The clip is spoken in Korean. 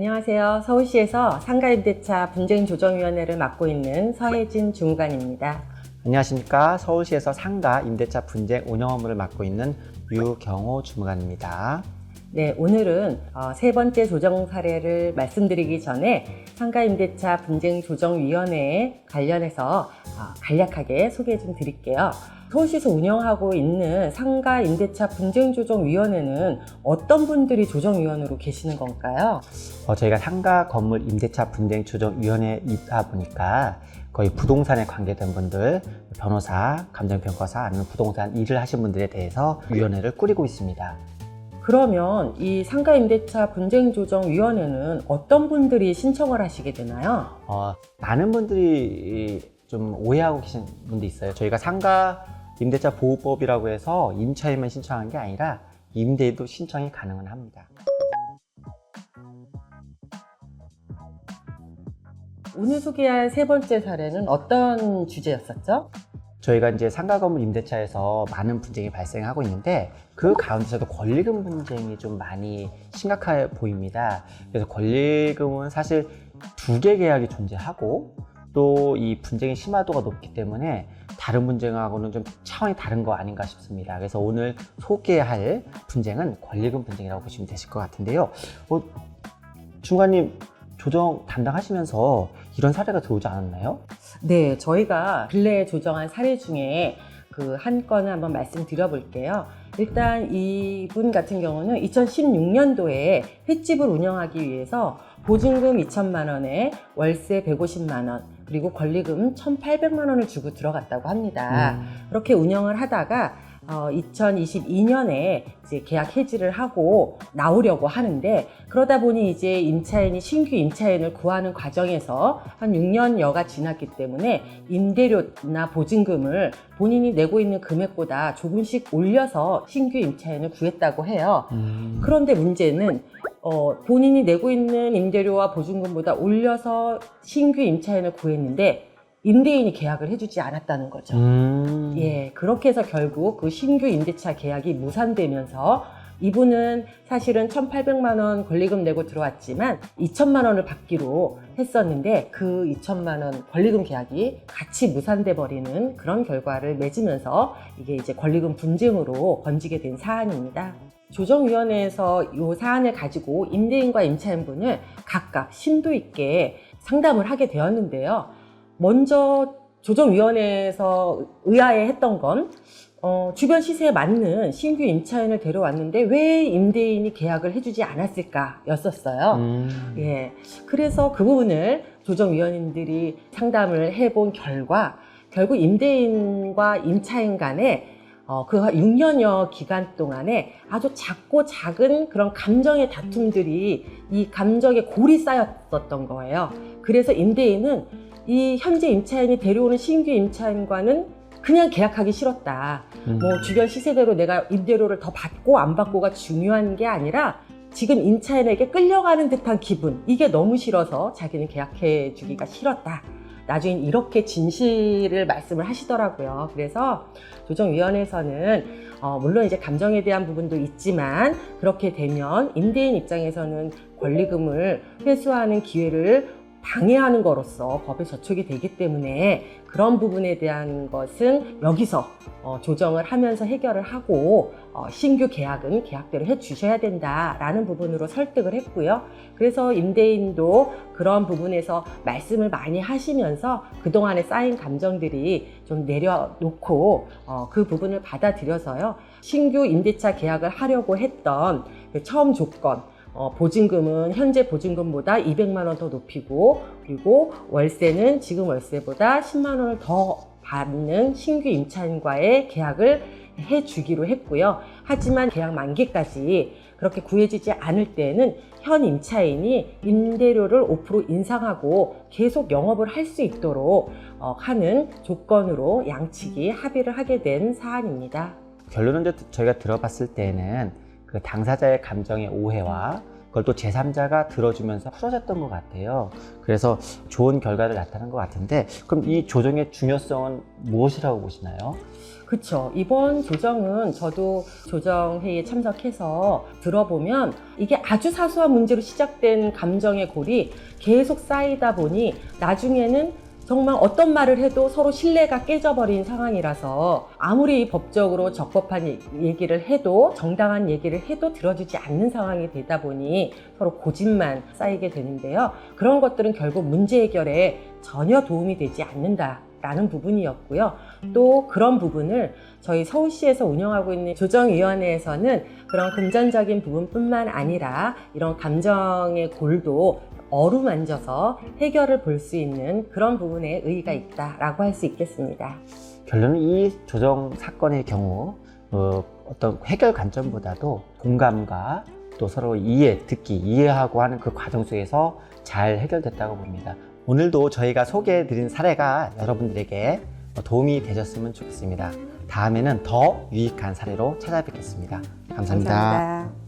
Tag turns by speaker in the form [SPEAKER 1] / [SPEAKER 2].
[SPEAKER 1] 안녕하세요. 서울시에서 상가임대차 분쟁조정위원회를 맡고 있는 서혜진 주무관입니다.
[SPEAKER 2] 안녕하십니까. 서울시에서 상가 임대차 분쟁 운영 업무를 맡고 있는 유경호 주무관입니다.
[SPEAKER 1] 네, 오늘은 세 번째 조정 사례를 말씀드리기 전에 상가임대차 분쟁조정위원회에 관련해서 간략하게 소개 좀 드릴게요. 서울시에서 운영하고 있는 상가임대차 분쟁조정위원회는 어떤 분들이 조정위원으로 계시는 건가요?
[SPEAKER 2] 저희가 상가 건물 임대차 분쟁 조정위원회이다 보니까 거의 부동산에 관계된 분들, 변호사, 감정평가사 아니면 부동산 일을 하신 분들에 대해서 위원회를 꾸리고 있습니다.
[SPEAKER 1] 그러면 이 상가임대차 분쟁조정위원회는 어떤 분들이 신청을 하시게 되나요?
[SPEAKER 2] 많은 분들이 좀 오해하고 계신 분도 있어요. 저희가 상가 임대차 보호법이라고 해서 임차인만 신청한 게 아니라 임대인도 신청이 가능은 합니다.
[SPEAKER 1] 오늘 소개할 세 번째 사례는 어떤 주제였었죠?
[SPEAKER 2] 저희가 이제 상가 건물 임대차에서 많은 분쟁이 발생하고 있는데 그 가운데서도 권리금 분쟁이 좀 많이 심각해 보입니다. 그래서 권리금은 사실 두 개 계약이 존재하고 또 이 분쟁의 심화도가 높기 때문에 다른 분쟁하고는 좀 차원이 다른 거 아닌가 싶습니다. 그래서 오늘 소개할 분쟁은 권리금 분쟁이라고 보시면 되실 것 같은데요. 주무관님 조정 담당하시면서 이런 사례가 들어오지 않았나요?
[SPEAKER 1] 네, 저희가 근래에 조정한 사례 중에 그 한 건을 한번 말씀드려 볼게요. 일단 이분 같은 경우는 2016년도에 횟집을 운영하기 위해서 보증금 2천만 원에 월세 150만 원, 그리고 권리금 1,800만 원을 주고 들어갔다고 합니다. 그렇게 운영을 하다가 2022년에 이제 계약 해지를 하고 나오려고 하는데, 그러다 보니 이제 임차인이 신규 임차인을 구하는 과정에서 한 6년여가 지났기 때문에 임대료나 보증금을 본인이 내고 있는 금액보다 조금씩 올려서 신규 임차인을 구했다고 해요. 그런데 문제는 본인이 내고 있는 임대료와 보증금보다 올려서 신규 임차인을 구했는데 임대인이 계약을 해주지 않았다는 거죠. 예, 그렇게 해서 결국 그 신규 임대차 계약이 무산되면서 이분은 사실은 1,800만 원 권리금 내고 들어왔지만 2천만 원을 받기로 했었는데 그 2천만 원 권리금 계약이 같이 무산돼 버리는 그런 결과를 맺으면서 이게 이제 권리금 분쟁으로 번지게 된 사안입니다. 조정위원회에서 이 사안을 가지고 임대인과 임차인분을 각각 심도 있게 상담을 하게 되었는데요. 먼저 조정위원회에서 의아해했던 건 주변 시세에 맞는 신규 임차인을 데려왔는데 왜 임대인이 계약을 해주지 않았을까 였었어요. 예, 그래서 그 부분을 조정위원님들이 상담을 해본 결과 결국 임대인과 임차인 간에 그 6년여 기간 동안에 아주 작고 작은 그런 감정의 다툼들이 이 감정의 골이 쌓였었던 거예요. 그래서 임대인은 이 현재 임차인이 데려오는 신규 임차인과는 그냥 계약하기 싫었다. 뭐 주변 시세대로 내가 임대료를 더 받고 안 받고가 중요한 게 아니라 지금 임차인에게 끌려가는 듯한 기분, 이게 너무 싫어서 자기는 계약해 주기가 싫었다. 나중에 이렇게 진실을 말씀을 하시더라고요. 그래서 조정위원회에서는 물론 이제 감정에 대한 부분도 있지만 그렇게 되면 임대인 입장에서는 권리금을 회수하는 기회를 방해하는 거로서 법에 저촉이 되기 때문에 그런 부분에 대한 것은 여기서 조정을 하면서 해결을 하고 신규 계약은 계약대로 해주셔야 된다라는 부분으로 설득을 했고요. 그래서 임대인도 그런 부분에서 말씀을 많이 하시면서 그동안에 쌓인 감정들이 좀 내려놓고 그 부분을 받아들여서요. 신규 임대차 계약을 하려고 했던 그 처음 조건, 보증금은 현재 보증금보다 200만 원 더 높이고, 그리고 월세는 지금 월세보다 10만 원을 더 받는 신규 임차인과의 계약을 해주기로 했고요. 하지만 계약 만기까지 그렇게 구해지지 않을 때는 현 임차인이 임대료를 5% 인상하고 계속 영업을 할 수 있도록 하는 조건으로 양측이 합의를 하게 된 사안입니다.
[SPEAKER 2] 결론은 저희가 들어봤을 때는 그 당사자의 감정의 오해와 그걸 또 제3자가 들어주면서 풀어졌던 것 같아요. 그래서 좋은 결과를 나타낸 것 같은데, 그럼 이 조정의 중요성은 무엇이라고 보시나요?
[SPEAKER 1] 그쵸. 이번 조정은 저도 조정회의에 참석해서 들어보면 이게 아주 사소한 문제로 시작된 감정의 골이 계속 쌓이다 보니 나중에는 정말 어떤 말을 해도 서로 신뢰가 깨져버린 상황이라서 아무리 법적으로 적법한 얘기를 해도 정당한 얘기를 해도 들어주지 않는 상황이 되다 보니 서로 고집만 쌓이게 되는데요. 그런 것들은 결국 문제 해결에 전혀 도움이 되지 않는다라는 부분이었고요. 또 그런 부분을 저희 서울시에서 운영하고 있는 조정위원회에서는 그런 금전적인 부분뿐만 아니라 이런 감정의 골도 어루만져서 해결을 볼 수 있는 그런 부분에 의의가 있다라고 할 수 있겠습니다.
[SPEAKER 2] 결론은 이 조정 사건의 경우 어떤 해결 관점보다도 공감과 또 서로 듣기, 이해하고 하는 그 과정 속에서 잘 해결됐다고 봅니다. 오늘도 저희가 소개해드린 사례가 여러분들에게 도움이 되셨으면 좋겠습니다. 다음에는 더 유익한 사례로 찾아뵙겠습니다. 감사합니다.
[SPEAKER 3] 감사합니다.